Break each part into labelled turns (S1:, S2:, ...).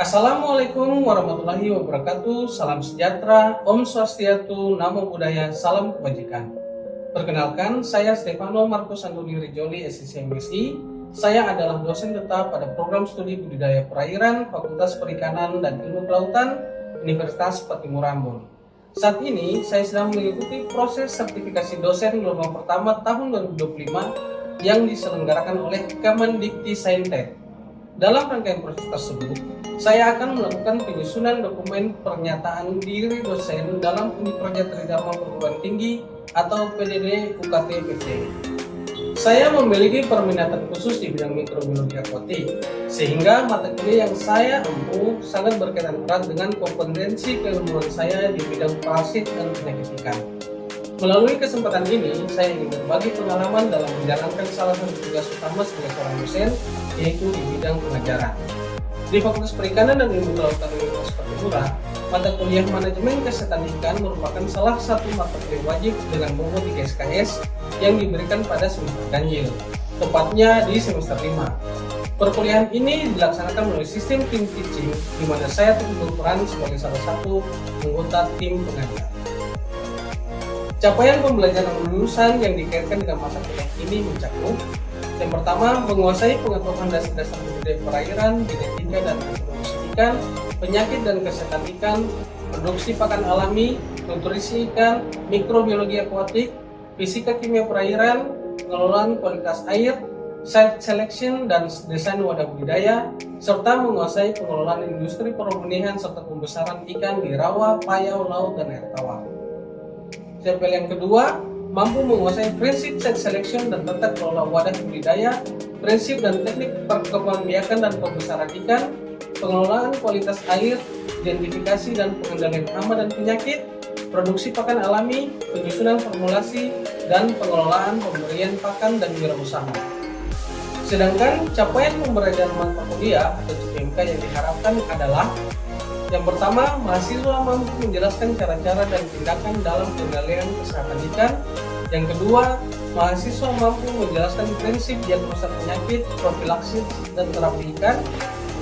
S1: Assalamualaikum warahmatullahi wabarakatuh. Salam sejahtera, Om Swastiastu, Namo Buddhaya, salam kebajikan. Perkenalkan, saya Stefano Marcus Andoni Rijoli, SSMSI. Saya adalah dosen tetap pada program studi budidaya perairan, Fakultas Perikanan dan Ilmu Kelautan, Universitas Patimura Ambon. Saat ini, saya sedang mengikuti proses sertifikasi dosen gelombang pertama tahun 2025 yang diselenggarakan oleh Kemendikti-Saintek. Dalam rangkaian proses tersebut, saya akan melakukan penyusunan dokumen pernyataan diri dosen dalam Unit Kerja Tridharma Perguruan Tinggi atau PDD UKT PT. Saya memiliki perminatan khusus di bidang mikrobiologi akuatik, sehingga mata kuliah yang saya empuh sangat berkaitan erat dengan kompetensi keilmuan saya di bidang parasit dan penyakit ikan. Melalui kesempatan ini, saya ingin berbagi pengalaman dalam menjalankan salah satu tugas utama sebagai seorang dosen, yaitu di bidang pengajaran. Di Fakultas Perikanan dan Ilmu Kelautan Universitas Patimura, mata kuliah Manajemen Kesehatan Ikan merupakan salah satu mata kuliah wajib dengan bobot 3 SKS yang diberikan pada semester ganjil, tepatnya di semester 5. Perkuliahan ini dilaksanakan melalui sistem tim teaching, di mana saya turut berperan sebagai salah satu anggota tim pengajar. Capaian pembelajaran lulusan yang dikaitkan dengan mata kuliah ini mencakup: yang pertama, menguasai pengetahuan dasar-dasar budidaya perairan, genetika dan reproduksi ikan, penyakit dan kesehatan ikan, produksi pakan alami, nutrisi ikan, mikrobiologi akuatik, fisika kimia perairan, pengelolaan kualitas air, site selection dan desain wadah budidaya, serta menguasai pengelolaan industri perubenihan serta pembesaran ikan di rawa, payau, laut, dan air tawar. Capaian yang kedua, mampu menguasai prinsip site selection dan tata kelola wadah budidaya, prinsip dan teknik perkembangbiakan dan pembesaran ikan, pengelolaan kualitas air, identifikasi dan pengendalian hama dan penyakit, produksi pakan alami, penyusunan formulasi, dan pengelolaan pemberian pakan dan wirausaha. Sedangkan capaian pembelajaran mata kuliah atau CPMK yang diharapkan adalah: yang pertama, mahasiswa mampu menjelaskan cara-cara dan tindakan dalam pengendalian kesehatan ikan. Yang kedua, mahasiswa mampu menjelaskan prinsip diagnosa penyakit, profilaksis, dan terapi ikan.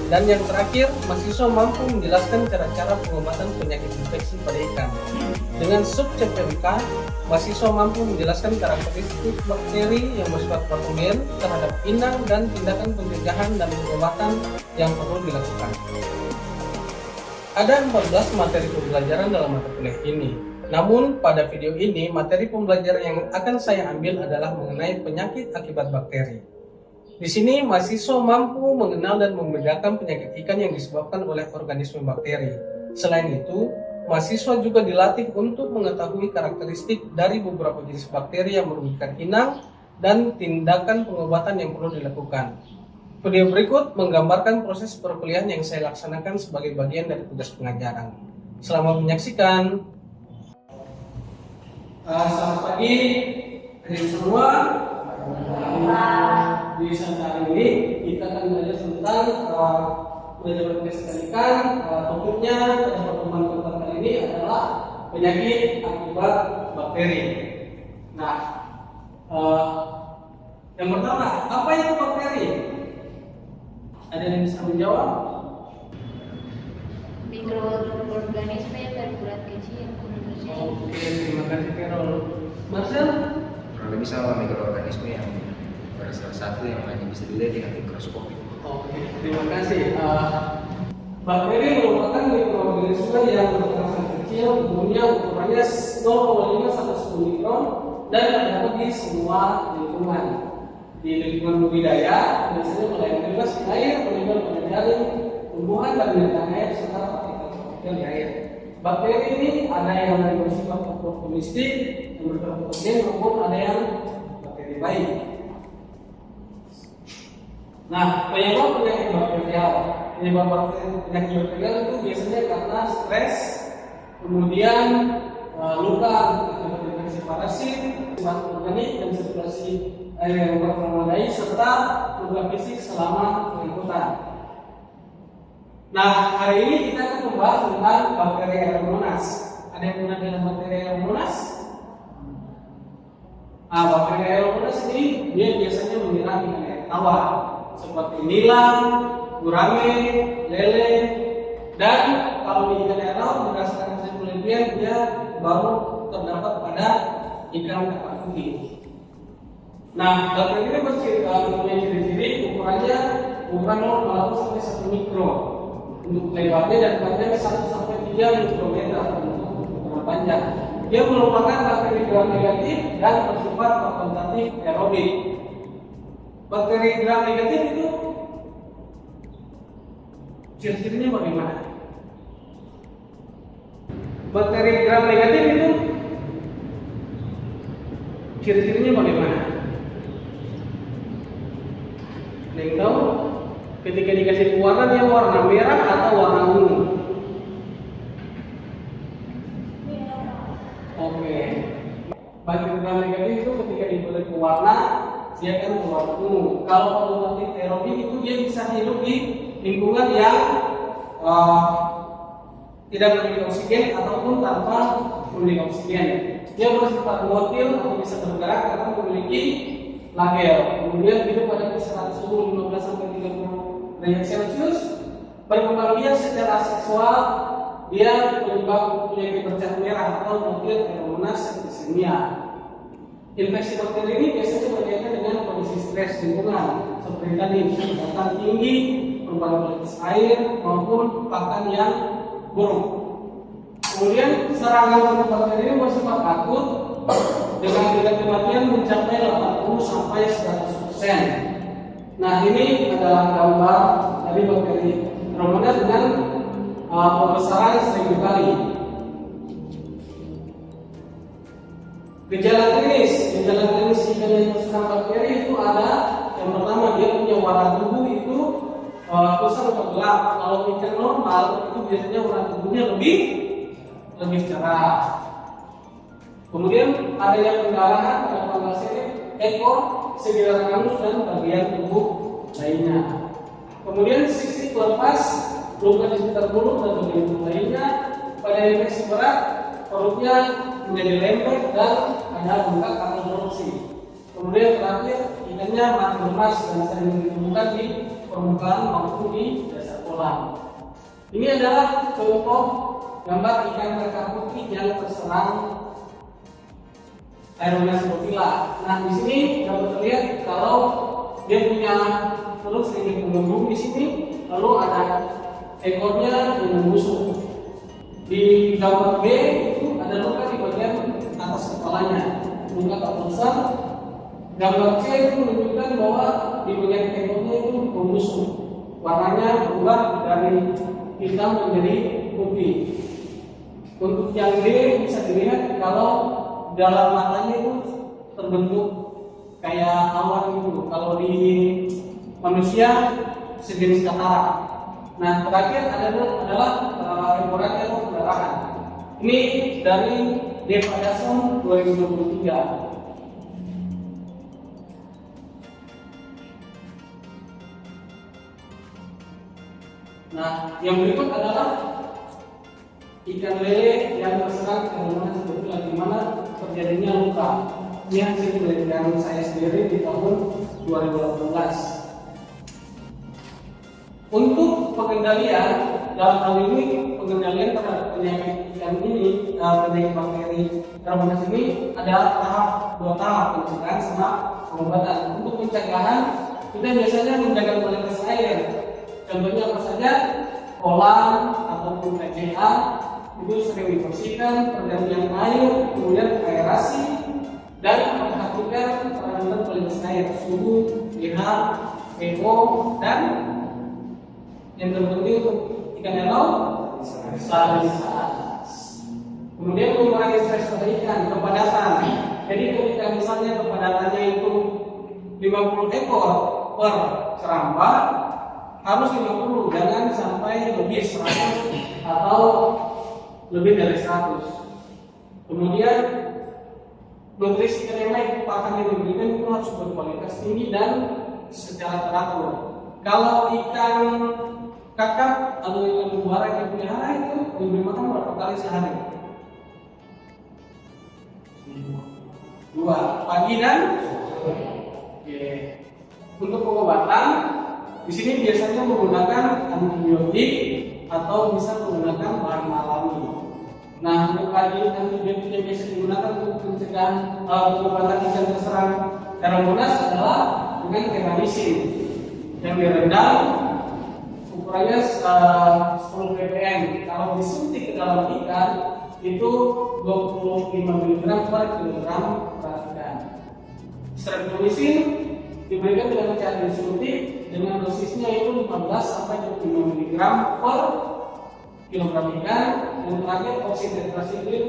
S1: Dan yang terakhir, mahasiswa mampu menjelaskan cara-cara pengobatan penyakit infeksi pada ikan. Dengan sub CPMK, mahasiswa mampu menjelaskan karakteristik bakteri yang bersifat patogen terhadap inang dan tindakan pencegahan dan pengobatan yang perlu dilakukan. Ada 14 materi pembelajaran dalam mata kuliah ini. Namun, pada video ini, materi pembelajaran yang akan saya ambil adalah mengenai penyakit akibat bakteri. Di sini, mahasiswa mampu mengenal dan membedakan penyakit ikan yang disebabkan oleh organisme bakteri. Selain itu, mahasiswa juga dilatih untuk mengetahui karakteristik dari beberapa jenis bakteri yang merugikan inang dan tindakan pengobatan yang perlu dilakukan. Video berikut menggambarkan proses perkuliahan yang saya laksanakan sebagai bagian dari tugas pengajaran. Selamat menyaksikan. Selamat pagi semua. Di sesi ini kita akan belajar tentang manajemen kesehatan ikan. Topiknya pada pertemuan kita kali ini adalah penyakit akibat bakteri. Nah, yang pertama, apa itu bakteri? Ada yang bisa menjawab?
S2: Mikroorganisme yang berukuran kecil.
S1: Oke, terima kasih Carol. Marcel?
S3: Kurang lebih sama, mikroorganisme yang salah satu yang hanya bisa dilihat dengan mikroskop.
S1: Oke, terima kasih. Bakteri merupakan mikroorganisme yang berukuran kecil, umumnya ukurannya 0,5 sampai 10 mikron dan terdapat di semua lingkungan. Di lingkungan budidaya, biasanya melayang bebas di air, meninggal pada jaring, tumbuhan dan bintang air, serta partikel di air. Bakteri ini ada yang bersifat oportunistik, yang bersifat patogen, maupun ada yang bakteri baik. Nah, penyebab penyakit bakterial. Penyebab penyakit bakterial itu biasanya karena stres, kemudian luka akibat infeksi parasit, bahan organik dan sirkulasi air yang memadai, serta luka fisik selama pengikutan. Nah, hari ini kita akan membahas tentang bakteri Aeromonas. Ada yang pernah dengar bakteri Aeromonas? Bakteri Aeromonas ini dia biasanya menyerang ikan air tawar. seperti nilam, gurame, lele, dan kalau di ikan air berdasarkan hasil penelitian dia baru terdapat pada ikan kakap putih. Nah, bakteri ini mempunyai ciri-ciri ukurannya ukuran 0,1 sampai 1 mikro untuk lebarnya dan panjang 1 sampai 3 mikrometer untuk ukuran panjang. Dia merupakan bakteri gram negatif dan bersifat fakultatif aerobik. Bakteri gram negatif itu ciri-cirinya bagaimana? Bakteri gram negatif itu ciri-cirinya bagaimana? Ada yang tahu? Ketika dikasih warna dia warna merah atau warna ungu? Oke. Bakteri gram negatif itu ketika diberi warna dia akan berwarna ungu. Kalau fakultatif aerobik itu dia bisa hidup di lingkungan yang tidak memiliki oksigen ataupun tanpa memiliki oksigen. Dia bersifat motil atau bisa bergerak karena memiliki lager. Kemudian hidup pada kisaran suhu 15 sampai 30 derajat Celcius. Berkembang biak secara seksual, dia menyebabkan penyakit bercak merah atau motil feromonas septisemia. Infeksi bakteri ini biasanya berkaitan dengan kondisi stres lingkungan seperti tadi kecepatan tinggi, perubahan kualitas air maupun pakan yang buruk. Kemudian serangan bakteri ini bersifat akut dengan tingkat kematian mencapai 80 sampai 100%. Nah, ini adalah gambar dari bakteri Feromonas dengan pembesaran 1000 kali. Gejala klinis jika yang terserang bakteri itu ada yang pertama dia punya warna tubuh itu kusam atau gelap. Kalau ikan normal itu biasanya warna tubuhnya lebih cerah. Kemudian ada yang pendarahan pada pangkasnya ekor, sekitar anus dan bagian tubuh lainnya. Kemudian sisik lepas, luka di sekitar mulut dan bagian tubuh lainnya. Pada infeksi berat, perutnya menjadi lembek dan ada luka karena erupsi. Kemudian terakhir ikannya mati lemas dan sering ditemukan di permukaan maupun di dasar kolam. Ini adalah contoh gambar ikan kakap putih yang terserang Aeromelas bovila. Nah, di sini dapat terlihat kalau dia punya perut sedikit mengembung di sini, lalu ada ekornya yang membusuk. Di gambar B itu ada luka di bagian atas kepalanya, luka tak besar. Gambar C itu menunjukkan bahwa di bagian ekornya itu membusuk. Warnanya berubah dari hitam menjadi putih. Untuk yang D bisa dilihat kalau dalam matanya itu terbentuk kayak awan gitu. Kalau di manusia sejenis katarak. Nah, terakhir adalah hemoragi atau pendarahan. Ini dari Devadason 2023. Nah, yang berikut adalah ikan lele yang terserang feromonas bovila di mana terjadinya luka. Ini hasil penelitian saya sendiri di tahun 2018. Untuk pengendalian, dalam hal ini pengendalian terhadap penyakit ikan ini, penyakit bakteri feromonas ini adalah dua tahap, pencegahan sama pengobatan. Untuk pencegahan, kita biasanya menjaga kualitas air. Contohnya apa saja? Kolam ataupun PCA itu sering dibersihkan, pergantian air, kemudian aerasi, dan memperhatikan parameter kualitas air, suhu, pH, pH, dan yang terpenting untuk ikan air salinitas. Kemudian mengurangi stres pada ikan, kepadatan. Jadi ketika misalnya kepadatannya itu 50 ekor per keramba, harus 50, jangan sampai lebih 100 atau lebih dari 100. Kemudian nutrisi ikan yang baik, pakan yang diberikan itu harus berkualitas tinggi dan secara teratur. Kalau ikan kakap atau ikan muara yang dipelihara itu diberi makan berapa kali sehari? 2, pagi dan sore. Oke. Untuk pengobatan Di sini biasanya menggunakan antibiotik atau bisa menggunakan bahan alami. Nah, untuk antibiotik yang biasa digunakan untuk mencegah pengobatan ikan terserang Caromonas adalah dengan teramisin yang direndam ukurannya 10 ppm. Kalau disuntik ke dalam ikan itu 25 mg per kilogram berat ikan. Streptomycin diberikan dengan cara disuntik dengan dosisnya itu 15 sampai 25 mg per kilogram ikan. Yang terakhir oxytetracycline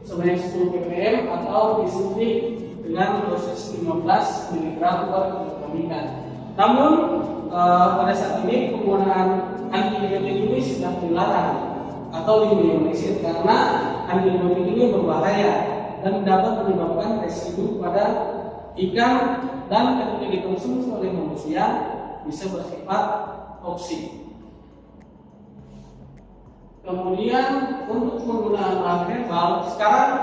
S1: sebanyak 10 ppm atau disuntik dengan dosis 15 mg per kilogram ikan. Namun pada saat ini penggunaan antibiotik ini sudah dilarang atau diminimalisir karena antibiotik ini berbahaya dan dapat menyebabkan residu pada ikan dan ketika dikonsumsi oleh manusia bisa bersifat toksik. Kemudian untuk penggunaan bahan herbal sekarang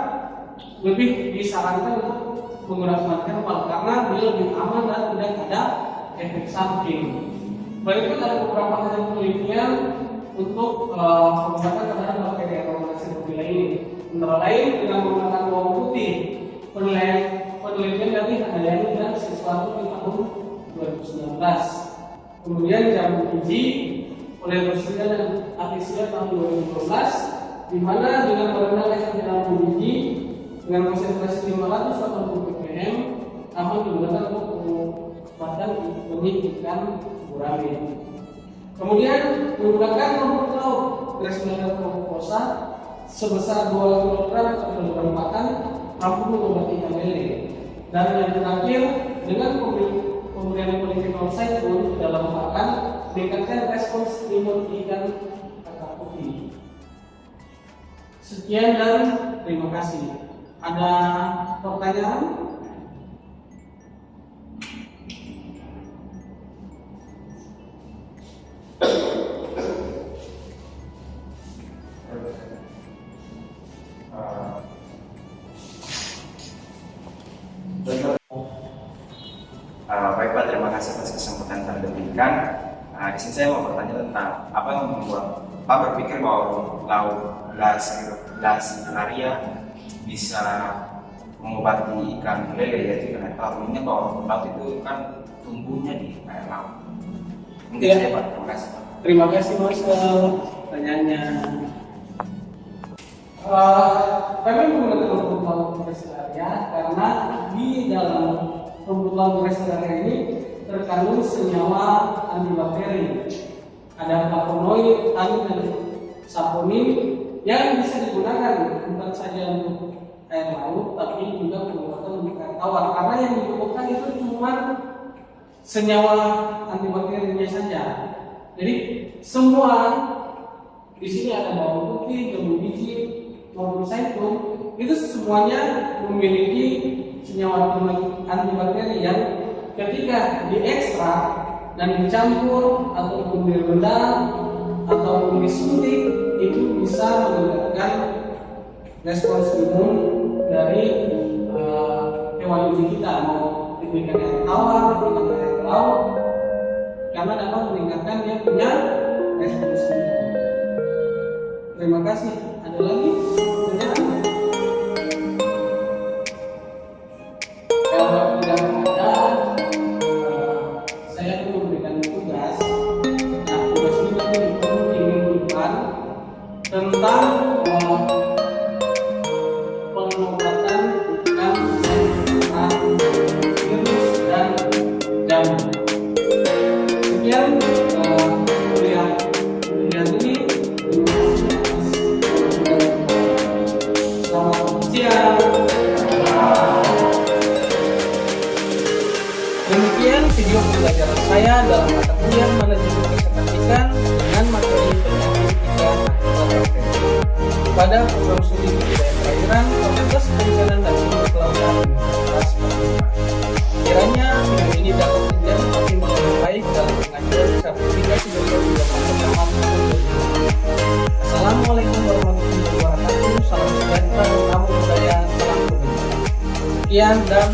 S1: lebih disarankan untuk menggunakan bahan herbal karena dia lebih aman dan tidak ada efek samping. Baik itu ada beberapa hasil penelitian untuk pengobatan terhadap bakteri Aeromonas cerevisiae ini. Antara lain dengan menggunakan bawang putih. Penelitian dari Handayani dan Siswanto di tahun 2019. Kemudian jamur biji oleh Rosida dan Atisia tahun 2012, di mana dengan merendam ekstrak jamur biji dengan konsentrasi 580 ppm akan digunakan untuk pengobatan kuning ikan gurame. Kemudian menggunakan rumput laut Gracillella frondosa sebesar 2 kg per kilogram pakan mampu mengobati ikan lele. Dan yang terakhir dengan pemberian polifenol saitun dalam pakan meningkatkan respons imun ikan kakap putih. Sekian dan terima kasih. Ada pertanyaan?
S3: Baik Pak, terima kasih atas kesempatan yang diberikan. Di sini saya mau bertanya tentang apa yang membuat Pak berpikir bahwa laut Glaciaria bisa mengobati ikan lele, yaitu ikan air tawar. Ini bahwa laut itu kan tumbuhnya di air laut. Mungkin
S1: Ya.
S3: saya Pak, terima kasih Pak.
S1: Terima kasih Mas pertanyaannya. Kami menggunakan rumput laut Gracilaria karena di dalam rumput laut Gracilaria ini terkandung senyawa antibakteri. Ada flavonoid, tannin, dan saponin yang bisa digunakan bukan saja untuk air laut, tapi juga pengobatan untuk air tawar. Karena yang dibutuhkan itu cuma senyawa antibakterinya saja. Jadi semua di sini ada bawang putih, jamur biji, maupun zaitun, itu semuanya memiliki senyawa antibakteri yang ketika diekstrak dan dicampur ataupun direndam ataupun disuntik itu bisa meningkatkan respons imun dari hewan uji kita, mau diberikan air tawar, diberikan air laut, karena dapat meningkatkan dia punya respons imun. Terima kasih. Ada lagi pertanyaan? Kalau tidak ada, saya akan memberikan tugas. Nah, tugas ini nanti minggu depan tentang pengobatan ikan yang virus dan jamur. Sekian kuliah ini. Selamat siang. Demikian video pembelajaran saya dalam mata kuliah manajemen kesehatan ikan dengan materi penyakit ikan akibat bakteri pada program studi budidaya perairan Fakultas Perikanan dan Sumber Kelautan Universitas Madura. Kiranya video ini dapat menjadi pertimbangan yang baik dalam pengajuan sertifikasi dokter diploma pertama tahun 2020. Assalamualaikum warahmatullahi wabarakatuh. Salam sejahtera, namo buddhaya, salam kebajikan. Sekian dan